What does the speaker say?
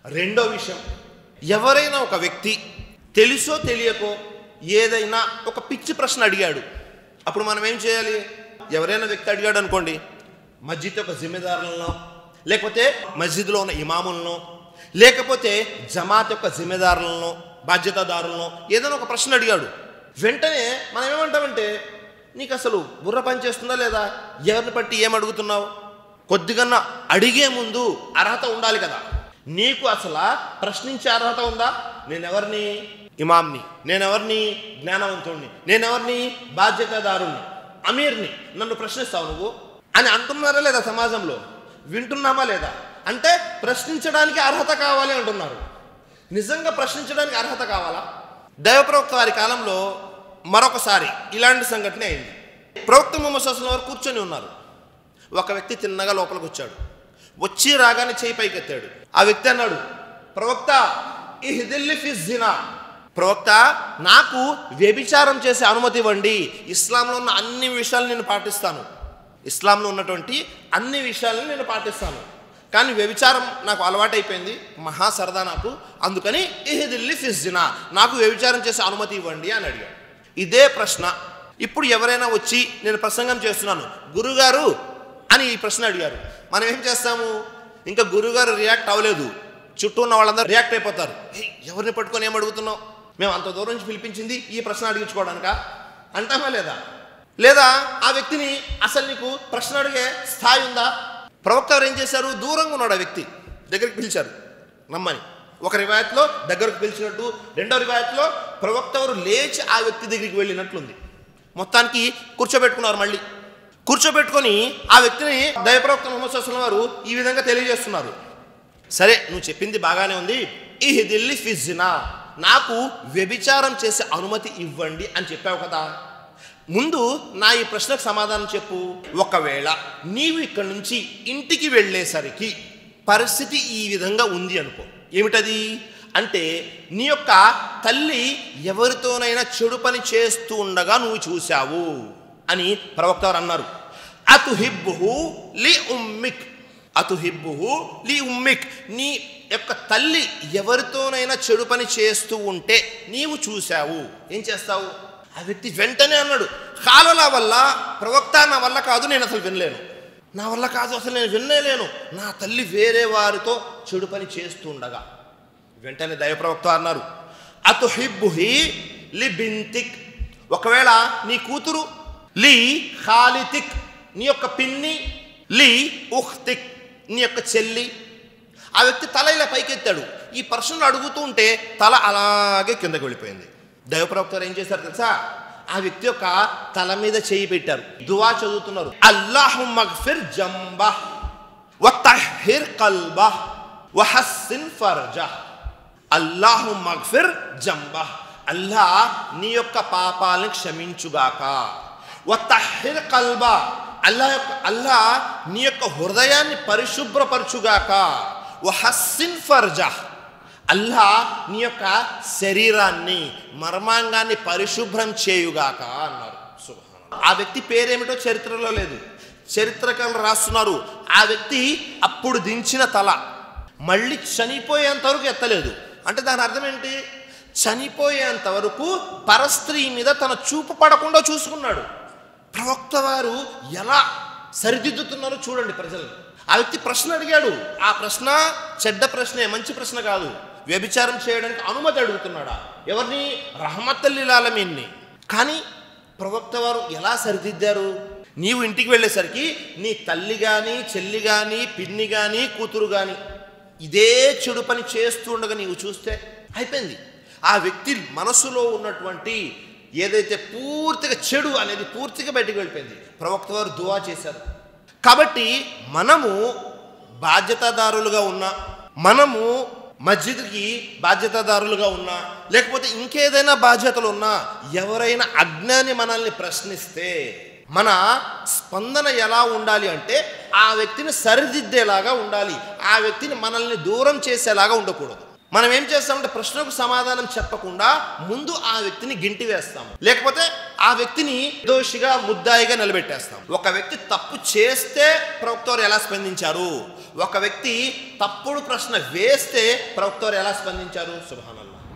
రెండో విషయం, ఎవరైనా ఒక వ్యక్తి తెలుసో తెలియకో ఏదైనా ఒక పిచ్చి ప్రశ్న అడిగాడు, అప్పుడు మనం ఏం చేయాలి? ఎవరైనా వ్యక్తి అడిగాడు అనుకోండి, మస్జిద్ యొక్క జిమ్మెదారులను, లేకపోతే మస్జిద్లో ఉన్న ఇమాములను, లేకపోతే జమాత్ యొక్క జిమ్మెదారులను, బాధ్యతాదారులను ఏదైనా ఒక ప్రశ్న అడిగాడు, వెంటనే మనం ఏమంటామంటే, నీకు అసలు బుర్ర పని చేస్తుందా లేదా? ఎవరిని బట్టి ఏం అడుగుతున్నావు? కొద్దిగా అడిగే ముందు అర్హత ఉండాలి కదా. నీకు అసలు ప్రశ్నించే అర్హత ఉందా? నేనెవరిని? ఇమాంని. నేనెవరిని? జ్ఞానవంతుణ్ణి. నేనెవరిని? బాధ్యతాదారుణ్ణి, అమీర్ని. నన్ను ప్రశ్నిస్తావు నువ్వు అని అంటున్నారా లేదా? సమాజంలో వింటున్నామా లేదా? అంటే ప్రశ్నించడానికి అర్హత కావాలి అంటున్నారు. నిజంగా ప్రశ్నించడానికి అర్హత కావాలా? దైవ ప్రవక్త వారి కాలంలో మరొకసారి ఇలాంటి సంఘటన అయింది. ప్రవక్త ముహమ్మద్ సల్లల్లాహు అలైహి వసల్లం వారు కూర్చొని ఉన్నారు. ఒక వ్యక్తి తిన్నగా లోపలికి వచ్చాడు. వచ్చి రాగానే చేయి పైకెత్తాడు. ఆ వ్యక్తి అన్నాడు, ప్రవక్త ఇహ్దిల్లి ఫి జినా, ప్రవక్త నాకు వ్యభిచారం చేసే అనుమతి ఇవ్వండి. ఇస్లాంలో ఉన్న అన్ని విషయాలు నేను పాటిస్తాను, ఇస్లాంలో ఉన్నటువంటి అన్ని విషయాలను నేను పాటిస్తాను, కానీ వ్యభిచారం నాకు అలవాటైపోయింది, మహా సరదా నాకు, అందుకని ఇహ్దిల్లి ఫి జినా, నాకు వ్యభిచారం చేసే అనుమతి ఇవ్వండి అని అడిగాడు. ఇదే ప్రశ్న ఇప్పుడు ఎవరైనా వచ్చి నేను ప్రసంగం చేస్తున్నాను గురుగారు అని ఈ ప్రశ్న అడిగారు, మనం ఏం చేస్తాము? ఇంకా గురుగారు రియాక్ట్ అవ్వలేదు, చుట్టూ ఉన్న వాళ్ళందరూ రియాక్ట్ అయిపోతారు. ఎవరిని పట్టుకొని ఏం అడుగుతున్నావు? మేము అంత దూరం నుంచి పిలిపించింది ఈ ప్రశ్న అడిగించుకోవడానికా అంటామా లేదా? లేదా ఆ వ్యక్తిని అసలు నీకు ప్రశ్న అడిగే స్థాయి ఉందా? ప్రవక్త వారు ఏం చేశారు? దూరంగా ఉన్నాడు ఆ వ్యక్తి, దగ్గరికి పిలిచారు నమ్మని. ఒక రివాయత్లో దగ్గరకు పిలిచినట్టు, రెండో రివాయత్లో ప్రవక్త వారు లేచి ఆ వ్యక్తి దగ్గరికి వెళ్ళినట్లుంది. మొత్తానికి కూర్చోబెట్టుకున్నారు. మళ్ళీ కూర్చోబెట్టుకొని ఆ వ్యక్తిని దైవప్రవక్త ముహమ్మద్ సల్లల్లాహు అలైహి వసల్లం వారు ఈ విధంగా తెలియజేస్తున్నారు, సరే నువ్వు చెప్పింది బాగానే ఉంది, ఇహ్దిల్లి ఫి జినా, నాకు వ్యభిచారం చేసే అనుమతి ఇవ్వండి అని చెప్పావు కదా, ముందు నా ఈ ప్రశ్నకు సమాధానం చెప్పు. ఒకవేళ నీవు ఇక్కడి నుంచి ఇంటికి వెళ్ళేసరికి పరిస్థితి ఈ విధంగా ఉంది అనుకో, ఏమిటది అంటే నీ యొక్క తల్లి ఎవరితోనైనా చెడు పని చేస్తూ ఉండగా నువ్వు చూశావు అని ప్రవక్త వారు అన్నారు. అతుహిబ్బుహు లి ఉమ్మిక్, అతుహిబ్బుహు లి ఉమ్మిక్, నీ యొక్క తల్లి ఎవరితోనైనా చెడు పని చేస్తూ ఉంటే నీవు చూశావు, ఏం చేస్తావు? ఆ వ్యక్తి వెంటనే అన్నాడు, కాలల వల్ల ప్రవక్త, నా వల్ల కాదు, నేను అసలు వినలేను, నా వల్ల కాదు, అసలు నేను వినలేను, నా తల్లి వేరే వారితో చెడు పని చేస్తూ ఉండగా. వెంటనే దైవప్రవక్త అన్నారు, అతుహిబ్బుహి లి బింతిక్, ఒకవేళ నీ కూతురు, లీ ఖాలితిక్, నీ యొక్క పిన్ని, లీ ఉఖ్తిక్, నీ యొక్క చెల్లి. ఆ వ్యక్తి తల ఇలా పైకెత్తాడు. ఈ ప్రశ్నలు అడుగుతూ ఉంటే తల అలాగే కిందకి వెళ్ళిపోయింది. దైవప్రవక్త వారు ఏం చేశారు తెలుసా? ఆ వ్యక్తి యొక్క తల మీద చేయి పెట్టారు, దువా చదువుతున్నారు, అల్లాహుమ్మగ్ఫిర్ జంబహ్ వతహిర్ కల్బహ్ వహస్సిన్ ఫర్జహ్, అల్లాహుమ్మగ్ఫిర్ జంబహ్, అల్లా నీ యొక్క పాపాలను క్షమించుగాక, వతహిర్ కల్బహ్, అల్లా నీ యొక్క హృదయాన్ని పరిశుభ్రపరచుగాక, వహస్సిన్ ఫర్జహ్, అల్లా నీ యొక్క శరీరాన్ని, మర్మాంగాన్ని పరిశుభ్రం చేయుగాక అన్నారు. సుబ్హానల్లాహ్. ఆ వ్యక్తి పేరేమిటో చరిత్రలో లేదు, చరిత్రకారులు రాస్తున్నారు, ఆ వ్యక్తి అప్పుడు దించిన తల మళ్ళీ చనిపోయేంత వరకు ఎత్తలేదు. అంటే దాని అర్థం ఏంటి? చనిపోయేంత వరకు పరస్త్రీ మీద తన చూపు పడకుండా చూసుకున్నాడు. ప్రవక్త వారు ఎలా సరిదిద్దుతున్నారో చూడండి ప్రజలు. ఆ వ్యక్తి ప్రశ్న అడిగాడు, ఆ ప్రశ్న చెడ్డ ప్రశ్నే, మంచి ప్రశ్న కాదు. వ్యభిచారం చేయడానికి అనుమతి అడుగుతున్నాడా? ఎవరిని? రహమతుల్ లిల్ ఆలమీన్ని. కానీ ప్రవక్త వారు ఎలా సరిదిద్దారు? నీవు ఇంటికి వెళ్ళేసరికి నీ తల్లి కానీ, చెల్లి కానీ, పిన్ని కానీ, కూతురు కానీ ఇదే చెడు పని చేస్తూ ఉండగా నీవు చూస్తే అయిపోయింది. ఆ వ్యక్తి మనసులో ఉన్నటువంటి ఏదైతే పూర్తిగా చెడు అనేది పూర్తిగా బయటకు వెళ్ళిపోయింది. ప్రవక్త వారు దువా చేశారు. కాబట్టి మనము బాధ్యతాదారులుగా ఉన్నా, మనము మస్జిద్కి బాధ్యతాదారులుగా ఉన్నా, లేకపోతే ఇంకేదైనా బాధ్యతలు ఉన్నా, ఎవరైనా అజ్ఞాని మనల్ని ప్రశ్నిస్తే మన స్పందన ఎలా ఉండాలి అంటే ఆ వ్యక్తిని సరిదిద్దేలాగా ఉండాలి, ఆ వ్యక్తిని మనల్ని దూరం చేసేలాగా ఉండకూడదు. మనం ఏం చేస్తామంటే ప్రశ్నకు సమాధానం చెప్పకుండా ముందు ఆ వ్యక్తిని గింటి వేస్తాం, లేకపోతే ఆ వ్యక్తిని దోషిగా, ముద్దాయిగా నిలబెట్టేస్తాం. ఒక వ్యక్తి తప్పు చేస్తే ప్రవక్త వారు ఎలా స్పందించారు, ఒక వ్యక్తి తప్పుడు ప్రశ్న వేస్తే ప్రవక్త వారు ఎలా స్పందించారు? సుబ్హానల్లాహ్.